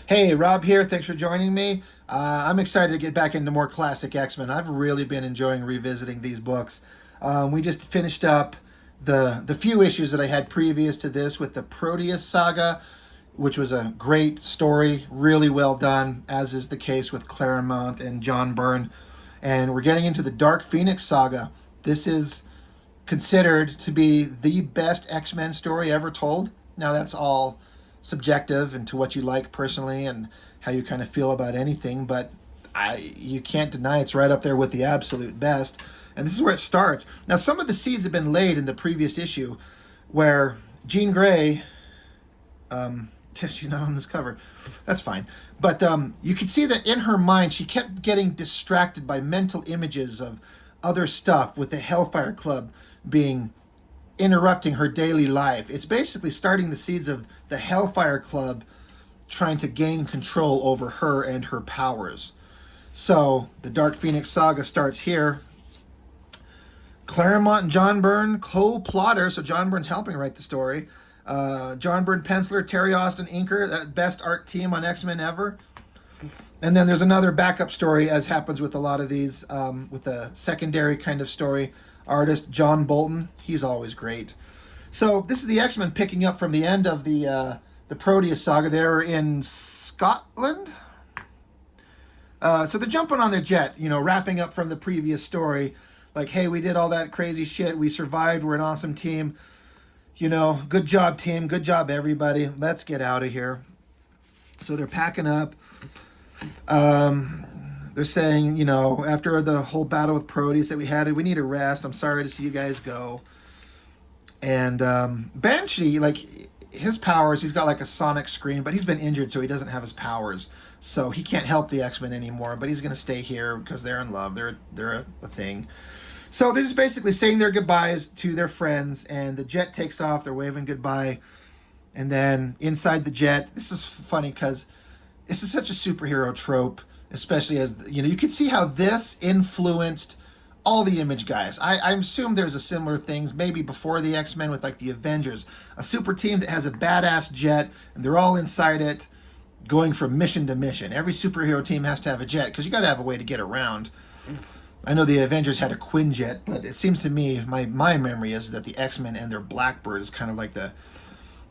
Hey, Rob here. Thanks for joining me. I'm excited to get back into more classic X-Men. I've really been enjoying revisiting these books. We just finished up the few issues that I had previous to this with the Proteus saga, which was a great story, really well done, as is the case with Claremont and John Byrne. And we're getting into the Dark Phoenix saga. This is considered to be the best X-Men story ever told. Now that's all subjective and to what you like personally and how you kind of feel about anything, but you can't deny it's right up there with the absolute best. And this is where it starts. Now some of the seeds have been laid in the previous issue where Jean Grey, she's not on this cover. That's fine. But you could see that in her mind, she kept getting distracted by mental images of other stuff with the Hellfire Club being interrupting her daily life. It's basically starting the seeds of the Hellfire Club trying to gain control over her and her powers. So the Dark Phoenix saga starts here. Claremont and John Byrne co-plotter, so John Byrne's helping write the story. John Byrne penciler, Terry Austin inker, that best art team on X-Men ever. And then there's another backup story, as happens with a lot of these, with a secondary kind of story. Artist John Bolton, he's always great. So this is the X-Men picking up from the end of the Proteus saga. They're in Scotland. So they're jumping on their jet, wrapping up from the previous story. Like, hey, we did all that crazy shit. We survived. We're an awesome team. Good job, team. Good job, everybody. Let's get out of here. So they're packing up. They're saying, after the whole battle with Proteus that we had, we need a rest. I'm sorry to see you guys go. And Banshee, his powers, he's got like a sonic screen, but he's been injured, so he doesn't have his powers. So he can't help the X-Men anymore, but he's going to stay here because they're in love. They're a thing. So they're just basically saying their goodbyes to their friends, and the jet takes off. They're waving goodbye. And then inside the jet, this is funny because this is such a superhero trope, especially as, you can see how this influenced all the Image guys. I assume there's a similar things, maybe before the X-Men with the Avengers. A super team that has a badass jet, and they're all inside it going from mission to mission. Every superhero team has to have a jet because you got to have a way to get around. I know the Avengers had a Quinjet, but it seems to me, my memory is that the X-Men and their Blackbird is kind of like the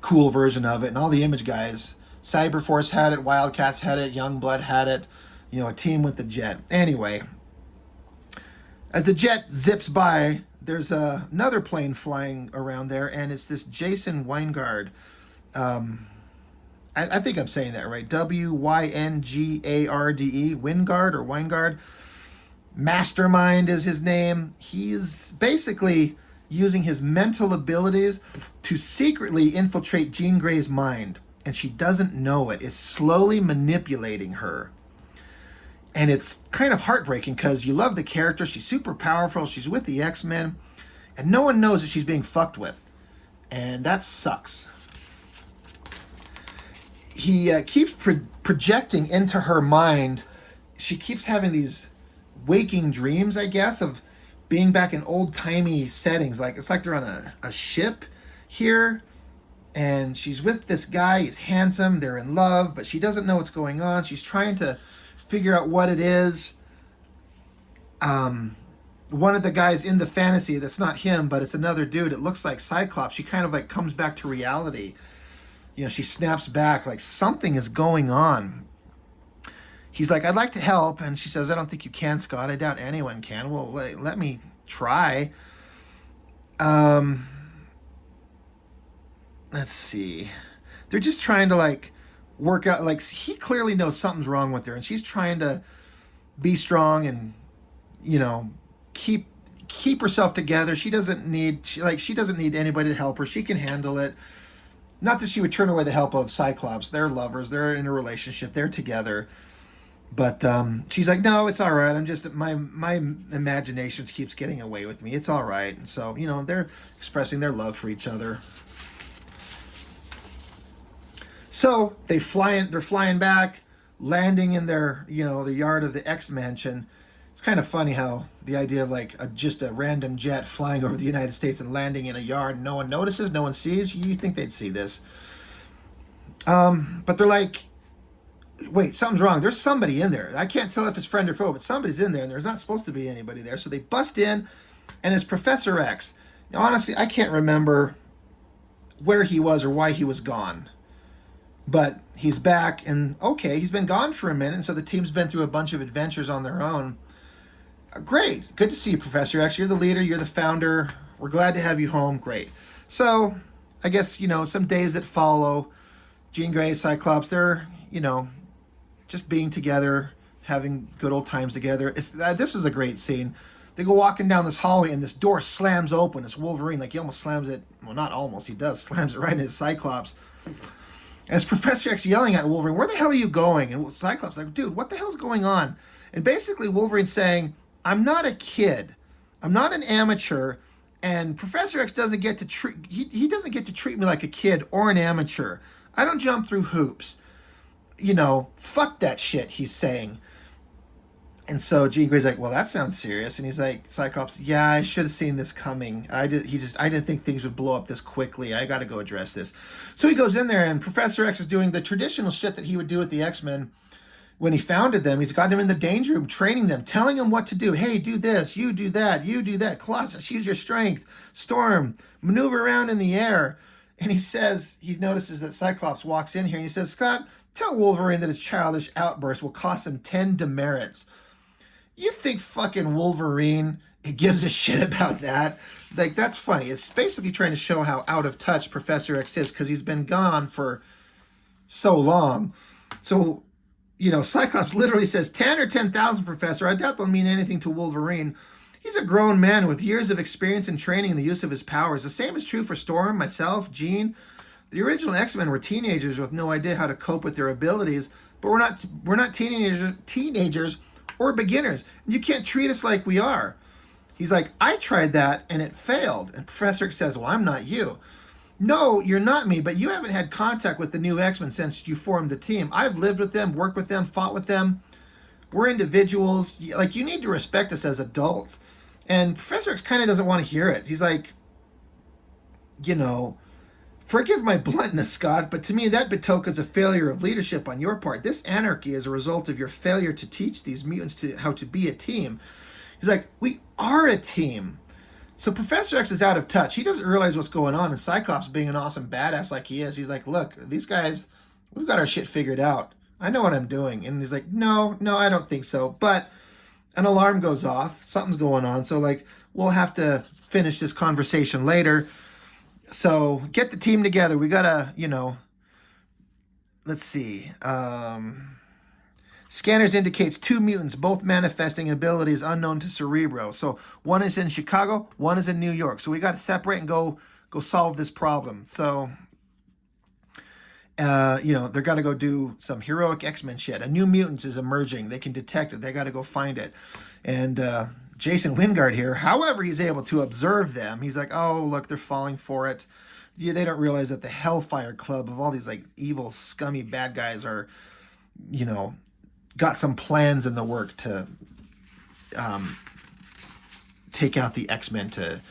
cool version of it. And all the Image guys, Cyberforce had it, Wildcats had it, Youngblood had it, a team with the jet. Anyway, as the jet zips by, there's another plane flying around there, and it's this Jason Weingard. I think I'm saying that right. Wyngarde, Wingard or Weingard. Mastermind is his name. He's basically using his mental abilities to secretly infiltrate Jean Grey's mind, and she doesn't know it. It's slowly manipulating her. And it's kind of heartbreaking because you love the character. She's super powerful. She's with the X-Men, and no one knows that she's being fucked with. And that sucks. He keeps projecting into her mind. She keeps having these waking dreams, I guess, of being back in old-timey settings. It's like they're on a ship here, and she's with this guy. He's handsome. They're in love, but she doesn't know what's going on. She's trying to figure out what it is. One of the guys in the fantasy, that's not him, but it's another dude. It looks like Cyclops. She kind of comes back to reality. She snaps back, something is going on. He's like, I'd like to help. And she says, I don't think you can, Scott. I doubt anyone can. Well, let me try. Let's see. They're just trying to work out. He clearly knows something's wrong with her, and she's trying to be strong and, keep herself together. She doesn't need anybody to help her. She can handle it. Not that she would turn away the help of Cyclops. They're lovers. They're in a relationship. They're together. But she's like, no, it's all right. I'm just, my imagination keeps getting away with me. It's all right. And so, they're expressing their love for each other. So they're flying back, landing in their, the yard of the X-Mansion. It's kind of funny how the idea of just a random jet flying over the United States and landing in a yard, no one notices, no one sees. You think they'd see this. But they're like, wait, something's wrong. There's somebody in there. I can't tell if it's friend or foe, but somebody's in there, and there's not supposed to be anybody there. So they bust in, and it's Professor X. Now, honestly, I can't remember where he was or why he was gone. But he's back, and okay, he's been gone for a minute, and so the team's been through a bunch of adventures on their own. Great. Good to see you, Professor X. You're the leader. You're the founder. We're glad to have you home. Great. So, I guess, some days that follow, Jean Grey, Cyclops, they're, just being together, having good old times together. This is a great scene. They go walking down this hallway, and this door slams open. It's Wolverine. Like, he almost slams it. Well, not almost. He does. Slams it right into Cyclops. And it's Professor X yelling at Wolverine, where the hell are you going? And Cyclops like, dude, what the hell's going on? And basically Wolverine's saying, I'm not a kid. I'm not an amateur. And Professor X doesn't get to treat he doesn't get to treat me like a kid or an amateur. I don't jump through hoops. Fuck that shit, he's saying. And so Jean Grey's like, well, that sounds serious. And he's like, Cyclops, yeah, I should have seen this coming. I didn't think things would blow up this quickly. I got to go address this. So he goes in there, and Professor X is doing the traditional shit that he would do with the X-Men when he founded them. He's got them in the danger room, training them, telling them what to do. Hey, do this, you do that, you do that. Colossus, use your strength. Storm, maneuver around in the air. And he notices that Cyclops walks in here, and he says, Scott, tell Wolverine that his childish outburst will cost him 10 demerits. You think fucking Wolverine gives a shit about that? Like, that's funny. It's basically trying to show how out of touch Professor X is, because he's been gone for so long. So, Cyclops literally says, 10 or 10,000, Professor. I doubt they'll mean anything to Wolverine. He's a grown man with years of experience and training in the use of his powers. The same is true for Storm, myself, Jean. The original X-Men were teenagers with no idea how to cope with their abilities, but we're not teenagers or beginners. You can't treat us like we are. He's like, I tried that and it failed. And Professor X says, well, I'm not you. No, you're not me, but you haven't had contact with the new X-Men since you formed the team. I've lived with them, worked with them, fought with them. We're individuals. Like, you need to respect us as adults. And Professor X kind of doesn't want to hear it. He's like, forgive my bluntness, Scott, but to me that betokens a failure of leadership on your part. This anarchy is a result of your failure to teach these mutants how to be a team. He's like, we are a team. So Professor X is out of touch. He doesn't realize what's going on. And Cyclops, being an awesome badass like he is, he's like, look, these guys, we've got our shit figured out. I know what I'm doing. And he's like, no, I don't think so. But an alarm goes off. Something's going on. So, we'll have to finish this conversation later. So get the team together. We gotta, let's see. Scanners indicates 2 mutants, both manifesting abilities unknown to Cerebro. So one is in Chicago, one is in New York. So we got to separate and go solve this problem. So, they're got to go do some heroic X-Men shit. A new mutant is emerging. They can detect it. They got to go find it. And Jason Wingard here, however, he's able to observe them. He's like, oh, look, they're falling for it. Yeah, they don't realize that the Hellfire Club of all these evil, scummy bad guys are, got some plans in the work to take out the X-Men to,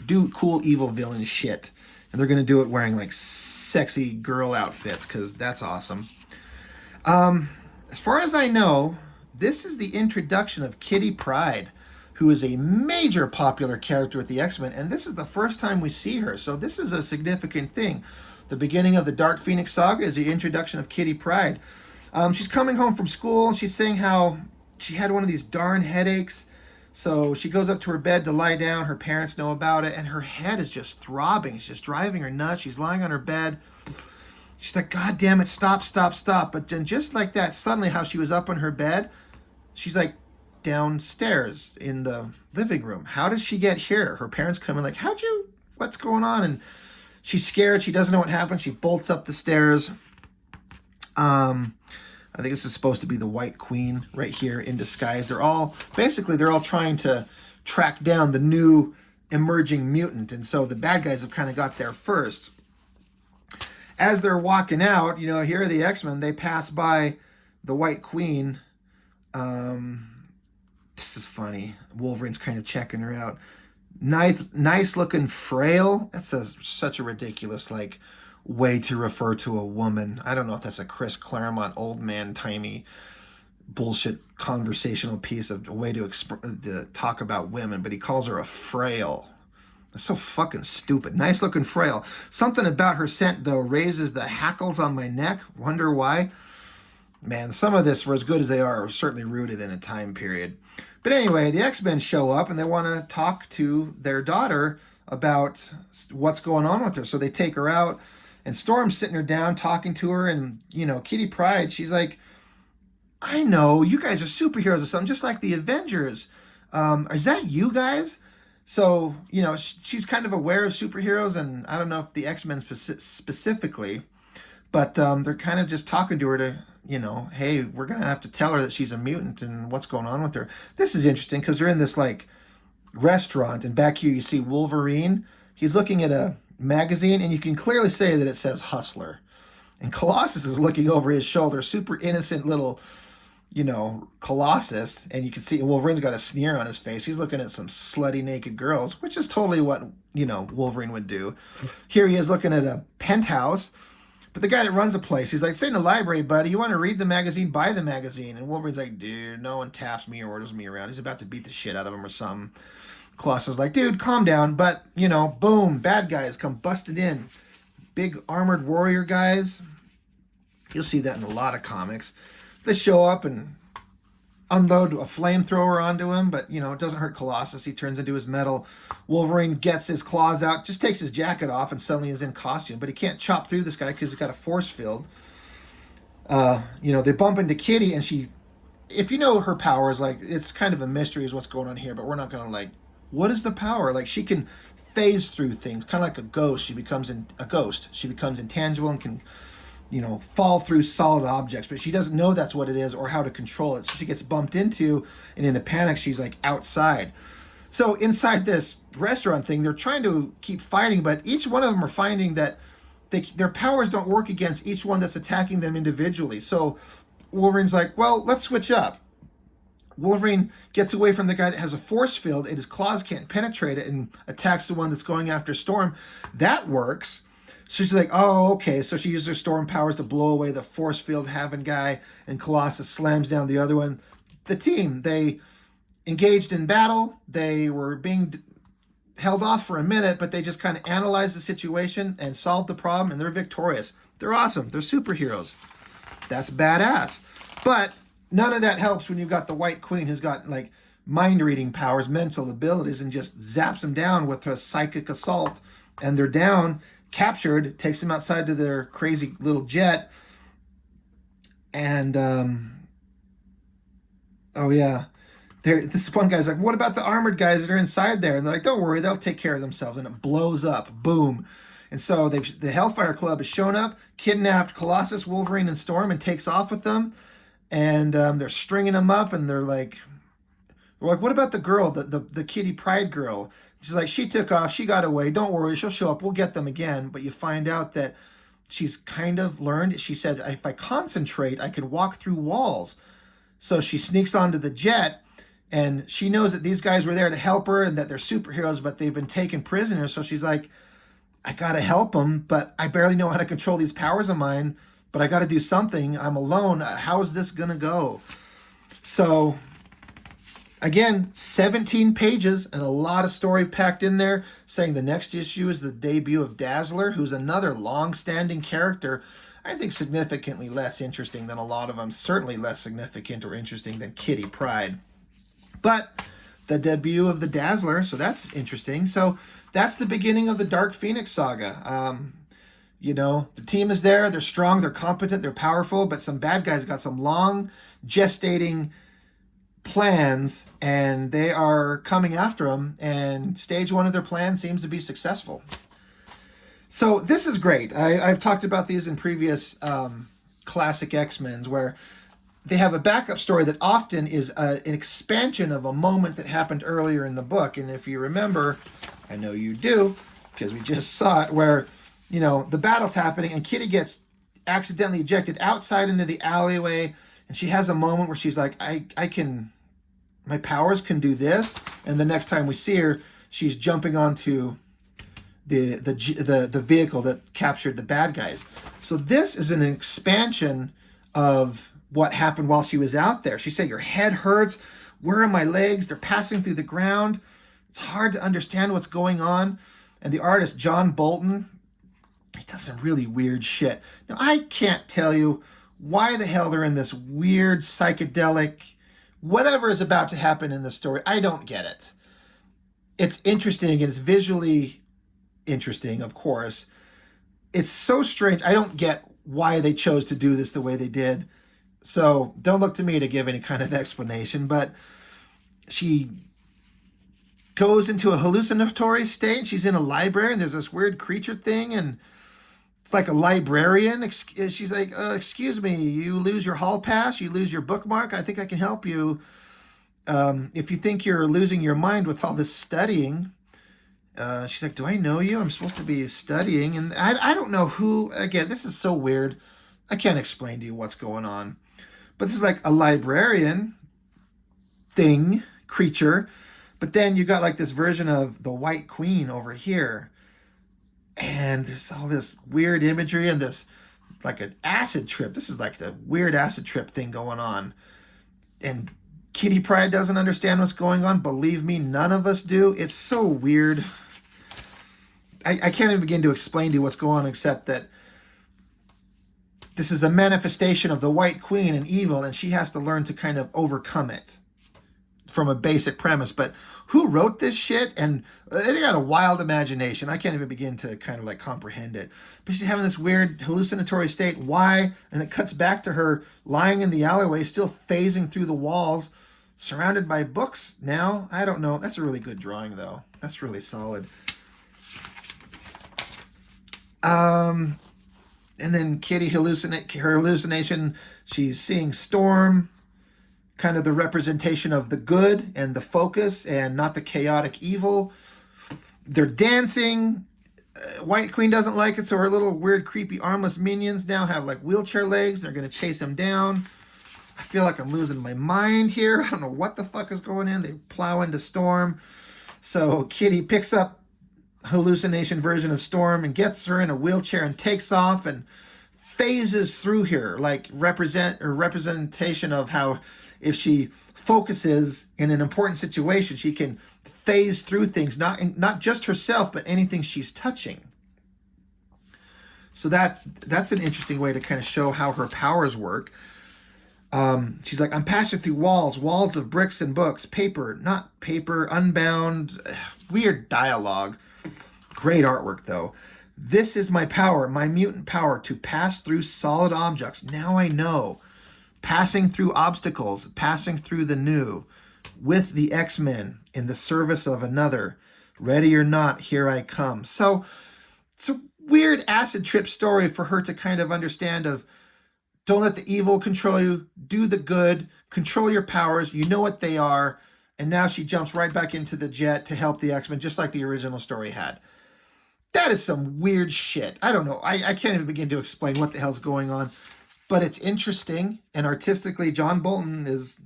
do cool evil villain shit. And they're going to do it wearing sexy girl outfits, because that's awesome. As far as I know, this is the introduction of Kitty Pryde, who is a major popular character with the X-Men, and this is the first time we see her, so this is a significant thing. The beginning of the Dark Phoenix saga is the introduction of Kitty Pryde. She's coming home from school. She's saying how she had one of these darn headaches, so she goes up to her bed to lie down. Her parents know about it, and her head is just throbbing. It's just driving her nuts. She's lying on her bed. She's like, God damn it, stop. But then just like that, suddenly how she was up on her bed, she's downstairs in the living room. How did she get here? Her parents come in like, what's going on? And she's scared. She doesn't know what happened. She bolts up the stairs. I think this is supposed to be the White Queen right here in disguise. They're all trying to track down the new emerging mutant. And so the bad guys have kind of got there first. As they're walking out, here are the X-Men. They pass by the White Queen. This is funny. Wolverine's kind of checking her out. Nice looking frail. That's such a ridiculous way to refer to a woman. I don't know if that's a Chris Claremont old man timey bullshit conversational piece of a way to talk about women, but he calls her a frail. That's so fucking stupid. Nice looking frail. Something about her scent though raises the hackles on my neck. Wonder why? Man, some of this, for as good as they are certainly rooted in a time period. But anyway, the X-Men show up and they want to talk to their daughter about what's going on with her. So they take her out, and Storm's sitting her down talking to her, and, you know, Kitty Pryde, she's like, I know, you guys are superheroes or something, just like the Avengers. Is that you guys? So, you know, she's kind of aware of superheroes, and I don't know if the X-Men specifically, but they're kind of just talking to her to, you know, hey, we're going to have to tell her that she's a mutant and what's going on with her. This is interesting because they're in this, like, restaurant, and back here you see Wolverine. He's looking at a magazine, and you can clearly say that it says Hustler. And Colossus is looking over his shoulder, super innocent little, you know, Colossus, and you can see Wolverine's got a sneer on his face. He's looking at some slutty naked girls, which is totally what, you know, Wolverine would do. Here he is looking at a penthouse, but the guy that runs the place, he's like, sit in the library, buddy. You want to read the magazine? Buy the magazine. And Wolverine's like, dude, no one taps me or orders me around. He's about to beat the shit out of him or something. Colossus is like, dude, calm down. But, you know, boom, bad guys come busted in. Big armored warrior guys. You'll see that in a lot of comics. They show up and unload a flamethrower onto him, but, you know, it doesn't hurt Colossus. He turns into his metal. Wolverine gets his claws out, just takes his jacket off, and suddenly is in costume. But he can't chop through this guy because he's got a force field. You know, they bump into Kitty, and she, if you know her powers, like, it's kind of a mystery is what's going on here, but we're not going to, like, what is the power? Like, she can phase through things, kind of like a ghost. She becomes a ghost. She becomes intangible and can, you know, fall through solid objects, but she doesn't know that's what it is or how to control it. So she gets bumped into, and in a panic, she's like outside. So inside this restaurant thing, they're trying to keep fighting, but each one of them are finding that their powers don't work against each one that's attacking them individually. So Wolverine's like, well, let's switch up. Wolverine gets away from the guy that has a force field, and his claws can't penetrate it, and attacks the one that's going after Storm. That works. So she's like, oh, okay. So she uses her storm powers to blow away the force field having guy, and Colossus slams down the other one. The team, they engaged in battle. They were being held off for a minute, but they just kind of analyzed the situation and solved the problem, and they're victorious. They're awesome. They're superheroes. That's badass. But none of that helps when you've got the White Queen who's got, like, mind-reading powers, mental abilities, and just zaps them down with her psychic assault, and they're down, captured, takes them outside to their crazy little jet, and oh yeah, this one guy's like, what about the armored guys that are inside there? And they're like, don't worry, they'll take care of themselves. And it blows up, boom. And so the Hellfire Club has shown up, kidnapped Colossus, Wolverine, and Storm, and takes off with them, and they're stringing them up, and they're like, what about the girl, the Kitty Pryde girl? She's like, she took off, she got away, don't worry, she'll show up, we'll get them again. But you find out that she's kind of learned, she said, if I concentrate, I can walk through walls. So she sneaks onto the jet, and she knows that these guys were there to help her and that they're superheroes, but they've been taken prisoners. So she's like, I gotta help them, but I barely know how to control these powers of mine, but I gotta do something. I'm alone. How is this gonna go? So again, 17 pages and a lot of story packed in there, saying the next issue is the debut of Dazzler, who's another long-standing character, I think significantly less interesting than a lot of them, certainly less significant or interesting than Kitty Pryde. But the debut of the Dazzler, so that's interesting. So that's the beginning of the Dark Phoenix saga. You know, the team is there, they're strong, they're competent, they're powerful, but some bad guys got some long gestating plans, and they are coming after them, and stage one of their plan seems to be successful. So this is great. I've talked about these in previous classic X-Men's, where they have a backup story that often is an expansion of a moment that happened earlier in the book. And if you remember, I know you do, because we just saw it, where, you know, the battle's happening and Kitty gets accidentally ejected outside into the alleyway, and she has a moment where she's like, my powers can do this. And the next time we see her, she's jumping onto the vehicle that captured the bad guys. So this is an expansion of what happened while she was out there. She said, "Your head hurts. Where are my legs? They're passing through the ground. It's hard to understand what's going on." And the artist John Bolton, he does some really weird shit. Now I can't tell you why the hell they're in this weird psychedelic whatever is about to happen in the story. I don't get it. It's interesting and it's visually interesting, of course. It's so strange. I don't get why they chose to do this the way they did. So don't look to me to give any kind of explanation, but she goes into a hallucinatory state. She's in a library and there's this weird creature thing and it's like a librarian. She's like, excuse me, you lose your hall pass, you lose your bookmark. I think I can help you. If you think you're losing your mind with all this studying. She's like, do I know you? I'm supposed to be studying. And I don't know who. Again, this is so weird. I can't explain to you what's going on. But this is like a librarian thing, creature. But then you got like this version of the White Queen over here. And there's all this weird imagery and this like an acid trip. This is like the weird acid trip thing going on. And Kitty Pryde doesn't understand what's going on. Believe me, none of us do. It's so weird. I can't even begin to explain to you what's going on except that this is a manifestation of the White Queen and evil, and she has to learn to kind of overcome it from a basic premise. But who wrote this shit? And they got a wild imagination. I can't even begin to kind of like comprehend it. But she's having this weird hallucinatory state. Why? And it cuts back to her lying in the alleyway, still phasing through the walls, surrounded by books now. I don't know. That's a really good drawing, though. That's really solid. And then Kitty her hallucination, she's seeing Storm, kind of the representation of the good and the focus and not the chaotic evil. They're dancing. White Queen doesn't like it, so her little weird, creepy, armless minions now have like wheelchair legs. They're going to chase him down. I feel like I'm losing my mind here. I don't know what the fuck is going on. They plow into Storm. So Kitty picks up hallucination version of Storm and gets her in a wheelchair and takes off and phases through here, like representation of how if she focuses in an important situation, she can phase through things, not just herself, but anything she's touching. So that's an interesting way to kind of show how her powers work. She's like, I'm passing through walls of bricks and books, paper, not paper, unbound, weird dialogue. Great artwork, though. This is my power, my mutant power to pass through solid objects. Now I know. Passing through obstacles, passing through the new, with the X-Men in the service of another. Ready or not, here I come. So it's a weird acid trip story for her to kind of understand of don't let the evil control you, do the good, control your powers, you know what they are, and now she jumps right back into the jet to help the X-Men, just like the original story had. That is some weird shit. I don't know. I can't even begin to explain what the hell's going on, but it's interesting, and artistically, John Bolton is,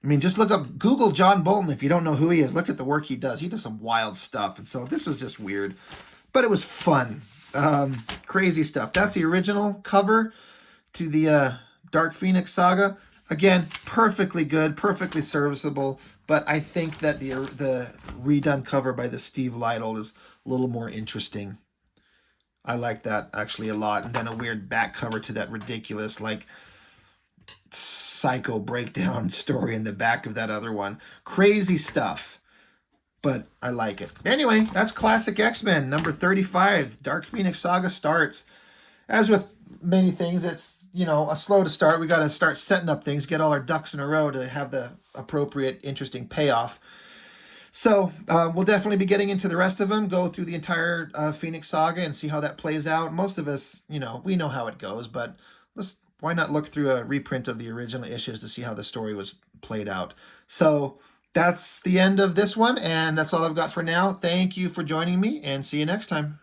I mean, just Google John Bolton if you don't know who he is. Look at the work he does. He does some wild stuff, and so this was just weird, but it was fun. Crazy stuff. That's the original cover to the Dark Phoenix saga. Again, perfectly good, perfectly serviceable, but I think that the redone cover by the Steve Lytle is a little more interesting. I like that actually a lot. And then a weird back cover to that ridiculous, like, psycho breakdown story in the back of that other one. Crazy stuff, but I like it. Anyway, that's Classic X-Men, number 35. Dark Phoenix Saga starts. As with many things, it's, a slow to start. We got to start setting up things, get all our ducks in a row to have the appropriate, interesting payoff. So we'll definitely be getting into the rest of them, go through the entire Phoenix Saga and see how that plays out. Most of us, we know how it goes, but why not look through a reprint of the original issues to see how the story was played out. So that's the end of this one, and that's all I've got for now. Thank you for joining me, and see you next time.